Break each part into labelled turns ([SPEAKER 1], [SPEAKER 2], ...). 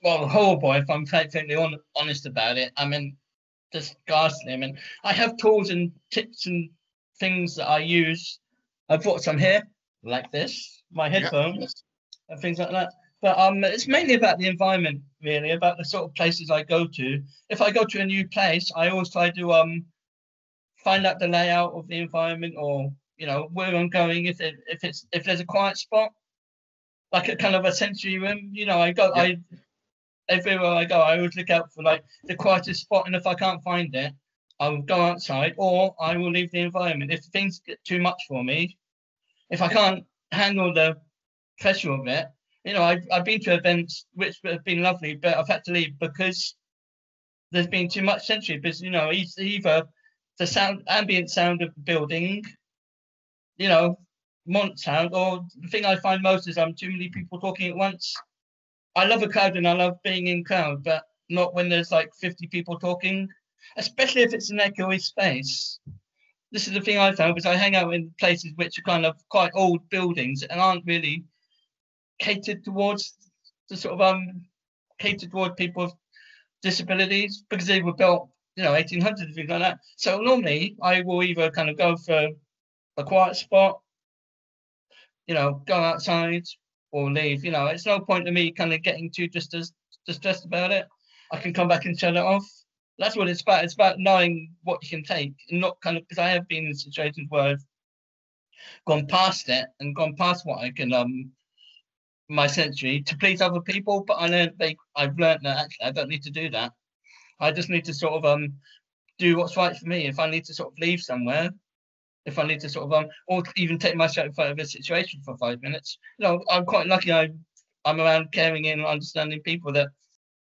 [SPEAKER 1] well, horrible if I'm perfectly honest about it. I mean, just ghastly. I mean, I have tools and tips and things that I use. I've brought some here, like this, my headphones, and things like that. But it's mainly about the environment, really, about the sort of places I go to. If I go to a new place, I always try to find out the layout of the environment, or where I'm going. If there's a quiet spot, like a kind of a sensory room, I everywhere I go, I always look out for like the quietest spot, and if I can't find it, I'll go outside or I will leave the environment. If things get too much for me, if I can't handle the pressure of it, I've been to events which have been lovely, but I've had to leave because there's been too much sensory. Because it's either the ambient sound of the building, mont sound, or the thing I find most is too many people talking at once. I love a crowd and I love being in crowd, but not when there's like 50 people talking, especially if it's an echoey space. This is the thing I found, because I hang out in places which are kind of quite old buildings and aren't really catered towards the sort of catered toward people with disabilities, because they were built 1800s and things like that. So normally I will either kind of go for a quiet spot, go outside or leave. It's no point to me kind of getting too distressed about it. I can come back and shut it off. That's what it's about. It's about knowing what you can take, and not kind of, because I have been in situations where I've gone past it and gone past what I can my sensory to please other people. But I've learned that actually I don't need to do that. I just need to sort of do what's right for me. If I need to sort of leave somewhere, if I need to sort of or even take myself out of a situation for 5 minutes, I'm quite lucky. I'm around caring and understanding people that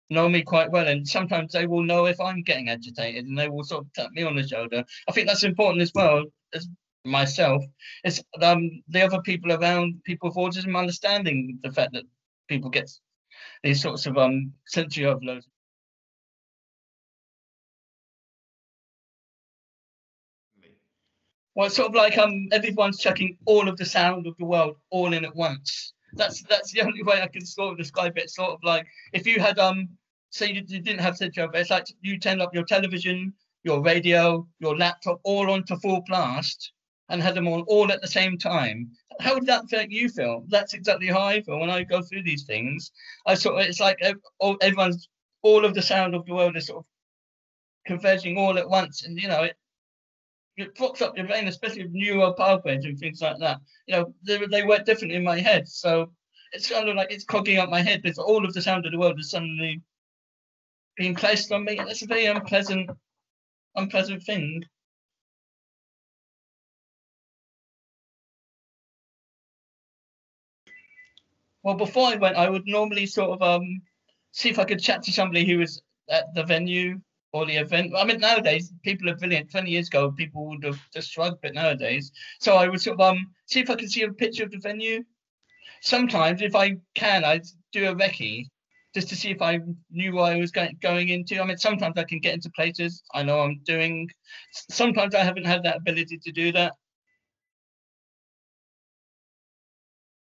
[SPEAKER 1] know me quite well, and sometimes they will know if I'm getting agitated, and they will sort of tap me on the shoulder. I think that's important as well as myself. It's the other people around, people with autism, understanding the fact that people get these sorts of sensory overloads. Well, it's sort of like everyone's chucking all of the sound of the world all in at once. That's the only way I can sort of describe it. Sort of like if you had say you didn't have sensory overload, it's like you turn up your television, your radio, your laptop all onto full blast and had them all at the same time. How would that make you feel? That's exactly how I feel when I go through these things. It's like everyone's, all of the sound of the world is sort of converging all at once, and it fucks up your brain, especially with neural pathways and things like that. They work differently in my head, so it's kind of like it's clogging up my head because all of the sound of the world is suddenly being placed on me, and it's a very unpleasant thing. Well, before I went, I would normally sort of see if I could chat to somebody who was at the venue or the event. I mean, nowadays people are brilliant. 20 years ago, people would have just shrugged it nowadays. So I would sort of see if I could see a picture of the venue. Sometimes, if I can, I do a recce just to see if I knew what I was going into. I mean, sometimes I can get into places I know I'm doing. Sometimes I haven't had that ability to do that.